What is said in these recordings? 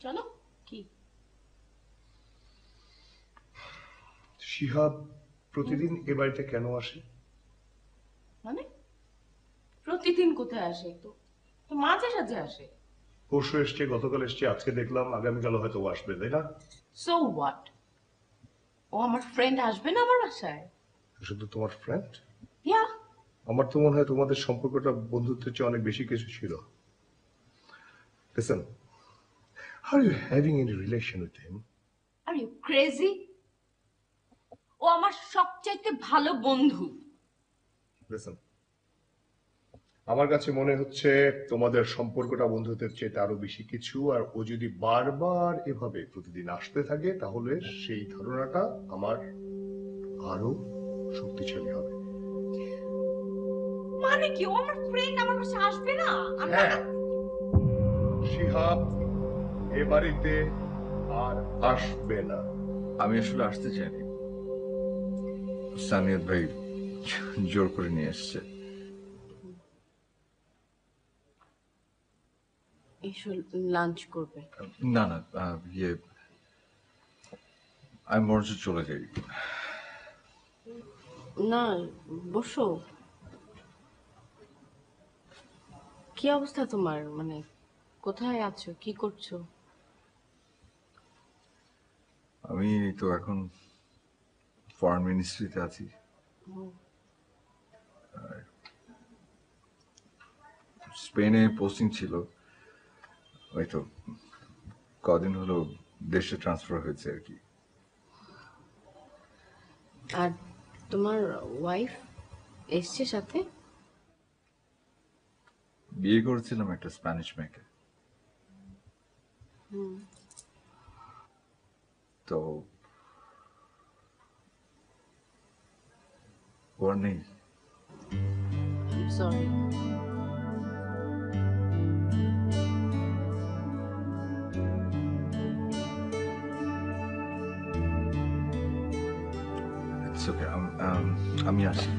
চলো। কি শিহাব প্রতিদিন এ বাড়িতে কেন আসে? মানে প্রতিদিন কোথায় আসে? তো তো মাঝে সাঝে আসে। পরশু এসছে, গতকাল এসছে, আজকে দেখলাম, আগামীকাল হয়তো ও আসবে, তাই না? So what? ও আমার ফ্রেন্ড আসবে না আমার বাসায়? শুধু তোমার ফ্রেন্ড? ইয়া। আমার তো মনে হয় তোমাদের সম্পর্কটা বন্ধুত্বের চেয়ে অনেক বেশি কিছু ছিল। Listen, are you having any relation with him? Are you crazy? ও আমার সবচাইতে ভালো বন্ধু। লিসেন, আমার কাছে মনে হচ্ছে তোমাদের সম্পর্কটা বন্ধুত্বের চেয়ে আরো বেশি কিছু। আর ও যদি বারবার এভাবে প্রতিদিন আসতে থাকে তাহলে সেই ধারণাটা আমার আরো শক্তিশালী হবে। মানে কি? ও আমার ফ্রেন্ড আমার বাসায় আসবে না? হ্যাঁ, শিহাব এ বাড়িতে আর আসবে না। আমি আসলে আসতে চাইনি, সানিয়াত ভাই জোর করে নিয়ে এসছে। এসো, লাঞ্চ করবে? না না, আমি বরঞ্চ চলে যাই। না, বসো। কি অবস্থা তোমার? মানে কোথায় আছো, কি করছো? আমি তো এখন ফরেন মিনিস্ট্রিতে আছি। স্পেনে পোস্টিং ছিল, ওই তো কদিন হলো দেশে ট্রান্সফার হয়েছে আর কি। আর তোমার ওয়াইফ এসছে সাথে? বিয়ে করেছিলাম একটা স্প্যানিশ মেয়েকে, তো ওর নেই। সরি। ইটস ওকে, আমি আসি।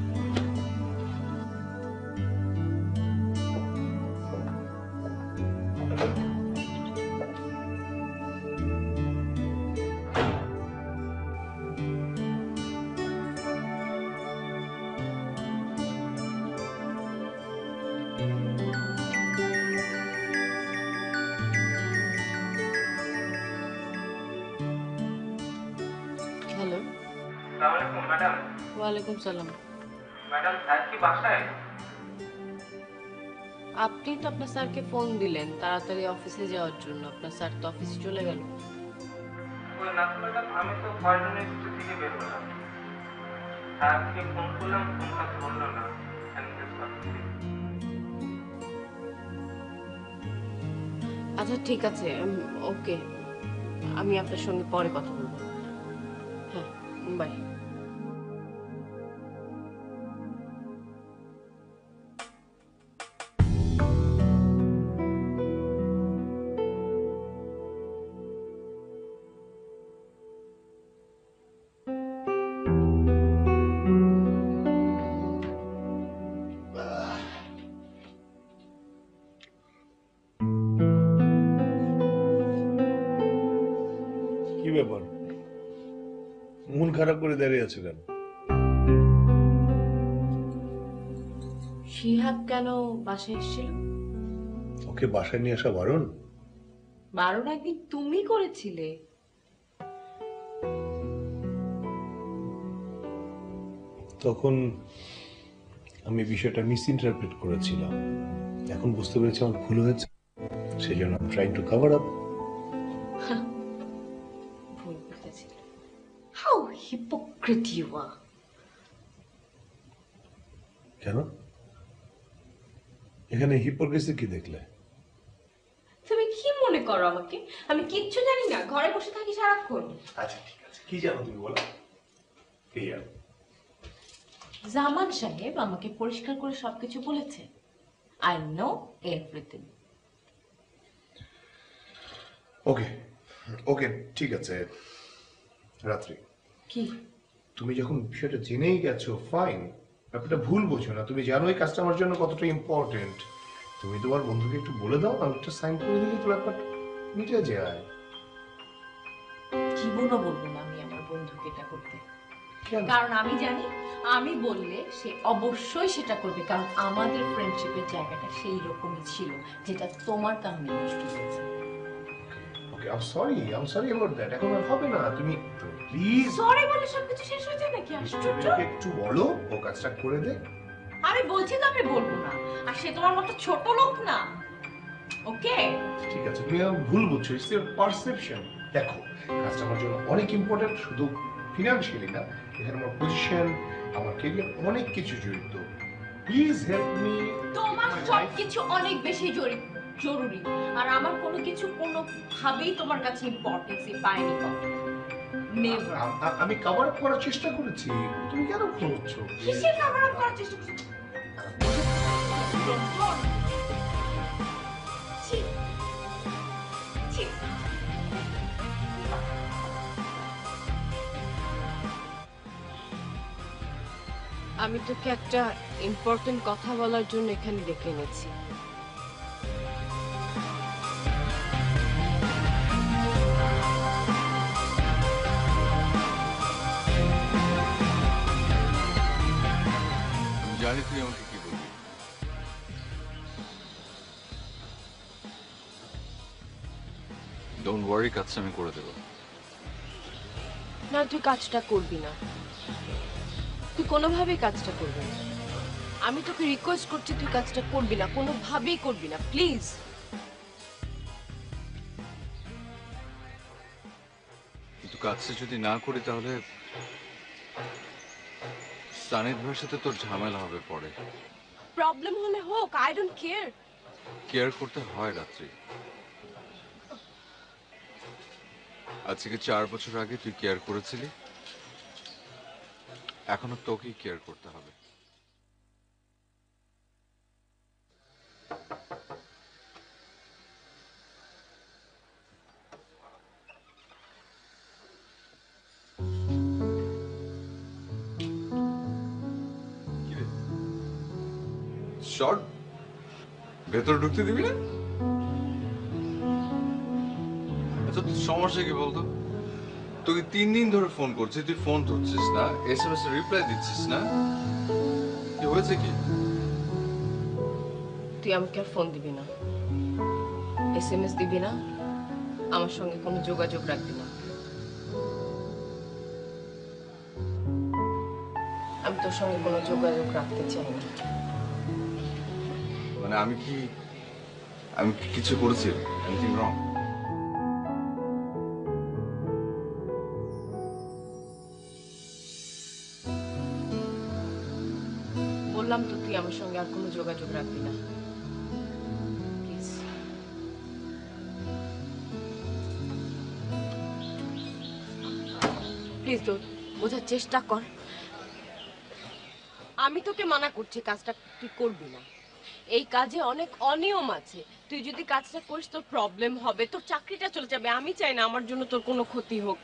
হ্যালো। আসসালামু আলাইকুম ম্যাডাম। ওয়ালাইকুম সালাম। ম্যাডাম স্যার কি বাসায়? আপনি তো আপনার স্যারকে ফোন দিলেন তাড়াতাড়ি অফিসে যাওয়ার জন্য, আপনার স্যার তো অফিসে চলে গেল। ওই না তো ম্যাডাম, আমি তো ফরেন ইউনিভার্সিটি থেকে বের হলাম, স্যারকে ফোন করলাম, ফোনটা ধরলো না। আমি just ভাবছি, আচ্ছা ঠিক আছে, ওকে, আমি আপনার সঙ্গে পরে কথা বলবো। হ্যাঁ, বাই। কি ব্যাপার, মন খারাপ করে দাঁড়িয়ে আছো কেন? শিহাব কেন বাসায় এসেছিল? ওকে বাসায় নিয়ে আসা বারণ? বারণ একদিন তুমি করেছিলে। তখন আমি বিষয়টা মিস ইন্টারপ্রেট করেছিলাম, এখন বুঝতে পেরেছি আমার ভুল হয়েছে, সেই জন্য ট্রাইং টু কভার আপ। ভুল করতেছিল। How hypocrite you are. কেন? এখানে হিপোক্রেসি কি দেখলে? তুমি কি মনে করো আমাকে? আমি কিচ্ছু জানি না, ঘরে বসে থাকি সারাক্ষণ। আচ্ছা ঠিক আছে, কি জানো তুমি বলো? কি জানো? জামান সাহেব আমাকে পরিষ্কার করে সবকিছু বলেছে। I know everything. Okay okay ঠিক আছে, রাত্রি কি? তুমি যখন বিষয়টা জেনেই গেছো ফাইন, ব্যাপারটা ভুল বোঝো না। তুমি জানো এই কাজটা আমার জন্য কতটা ইম্পর্টেন্ট। তুমি তোমার বন্ধুকে একটু বলে দাও, আমি একটা সাইন করে দিলে তো ব্যাপারটা মিটে যায়। জীবনও বলবো না আমি আমার বন্ধুকে এটা করতে। কেন? কারণ আমি জানি আমি বললে সে অবশ্যই সেটা করবে, কারণ আমাদের ফ্রেন্ডশিপের জায়গাটা সেই রকমই ছিল যেটা তোমার কারণে নষ্ট হয়েছে। Okay, I am sorry about that. এখন আর হবে না, তুমি প্লিজ সরি বলে সবকিছু শেষ হয়ে যায় নাকি? আশ্চর্য। একটু বলো, ও কাজটা করে দে। আমি বলছি তো আমি বলবো না, আর সে তোমার মতো ছোট লোক না। ওকে, ঠিক আছে, তুমি ভুল বুঝছো, ইটস ইওর পারসেপশন। দেখো, কাজটা আমার জন্য অনেক ইম্পর্টেন্ট, শুধু ফিনান্সিয়ালি না, এখানে আমার পজিশন, আমার ক্যারিয়ার, অনেক কিছু জড়িত। Please help me. তোমার সবকিছু অনেক বেশি জরুরি, আর আমার কোনো কিছু কোনোভাবেই তোমার কাছে ইম্পর্টেন্সই পায়নি কখনো। নেভার। আমি কভার আপ করার চেষ্টা করেছি, তুমি কেন ভুল বুঝছো? কিসের কভার আপ করার চেষ্টা করছো? ছি, ছি। আমি তোকে একটা ইম্পর্টেন্ট কথা বলার জন্য এখানে ডেকে এনেছি। জানি তুই আমাকে কি বলবি। ডোন্ট ওয়ারি, কাজটা আমি করে দেবো। না, তুই কাজটা করবি না, তুই কোনোভাবেই কাজটা করবি না। আমি তোকে রিকোয়েস্ট করছি, তুই কাজটা করবি না, কোনোভাবেই করবি না, প্লিজ। কিন্তু কাজটা যদি না করি তাহলে সানিদ ভাইয়ের সাথে তোর ঝামেলা হবে পরে। প্রবলেম হলে হোক, আই ডোন্ট কেয়ার। কেয়ার করতে হয় রাত্রি। আজ থেকে 4 বছর আগে তুই কেয়ার করেছিলি, এখনো তোকেই কেয়ার করতে হবে। শর্ট ভেতরে ঢুকতে দিবি না? আচ্ছা, তোর সমস্যা কি বলতো? তোকে 3 দিন ধরে ফোন করছি, তুই ফোন ধরছিস না, এসএমএস এর রিপ্লাই দিচ্ছিস না, কি হয়েছে কি? তুই আমাকে আর ফোন দিবি না, এসএমএস দিবি না, আমার সঙ্গে কোনো যোগাযোগ রাখবি না। আমি তোর সঙ্গে কোনো যোগাযোগ রাখতে চাই না। মানে আমি কি কিছু করেছি? Anything wrong? বললাম তো, তুই আমার সঙ্গে আর কোনো যোগাযোগ রাখবি না, প্লিজ। প্লিজ তো বোঝার চেষ্টা কর। আমি তোকে মানা করছি, কাজটা তুই করবি না। এই কাজে অনেক অনিয়ম আছে, তুই যদি কাজটা করিস তোর প্রবলেম হবে, তোর চাকরিটা চলে যাবে। আমি চাই না আমার জন্য তোর কোনো ক্ষতি হোক।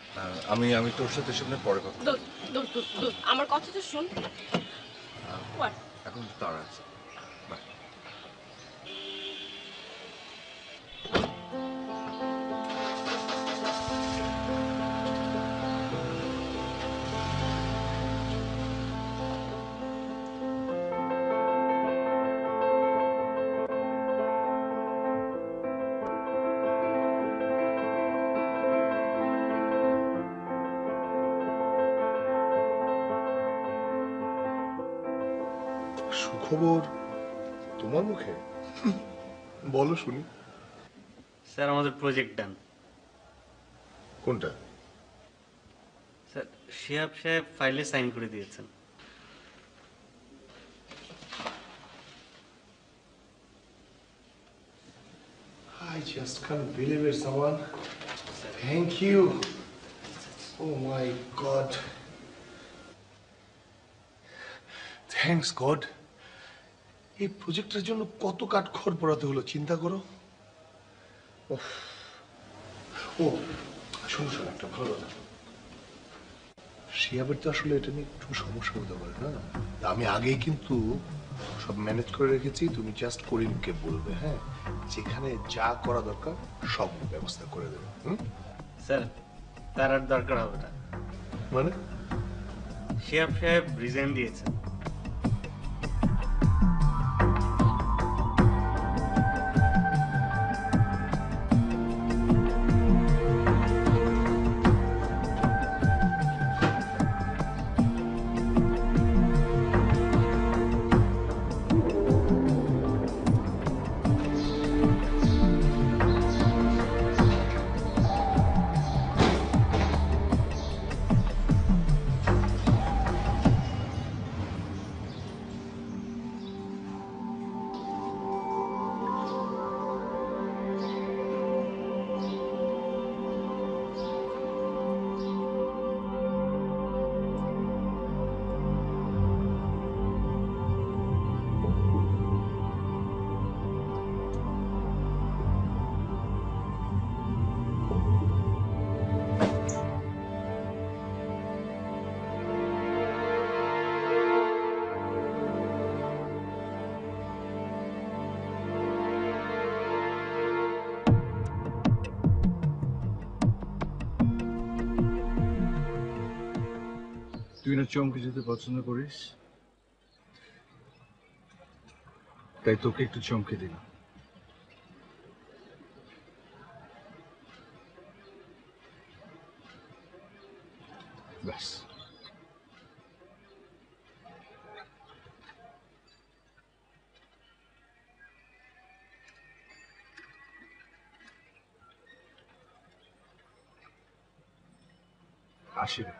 আমি তোর সাথে সামনে পরে কথা বলবো। দোস্ত, আমার কথা তো শুন। What? এখন তো তার আছে। বাই। সুখবর তোমার মুখে? বলো শুনি। স্যার, আমাদের প্রজেক্ট ডান। কোনটা? স্যার, শিহাব সাহেব ফাইলে সাইন করে দিয়েছেন। I just can't believe it, someone. Thank you. Oh my God. Thanks God. এই প্রজেক্টের জন্য কত কাঠখড় পোড়াতে হলো চিন্তা করো। উফ। ও শোনো একটা ভালো কথা। শিয়াবের তো আসলে এটা নিয়ে একটু সমস্যা হতে পারে না? আমি আগেই কিন্তু সব ম্যানেজ করে রেখেছি, তুমি জাস্ট করিমকে বলবে, হ্যাঁ, যেখানে যা করা দরকার সব ব্যবস্থা করে দেবে। স্যার, তার আর দরকার হবে না। মানে শিহাব সাহেব রিজাইন দিয়েছেন। তুই না চমকে যেতে পছন্দ করিস, তাই তোকে একটু চমকে দিলাম। ব্যাস। আসি রে।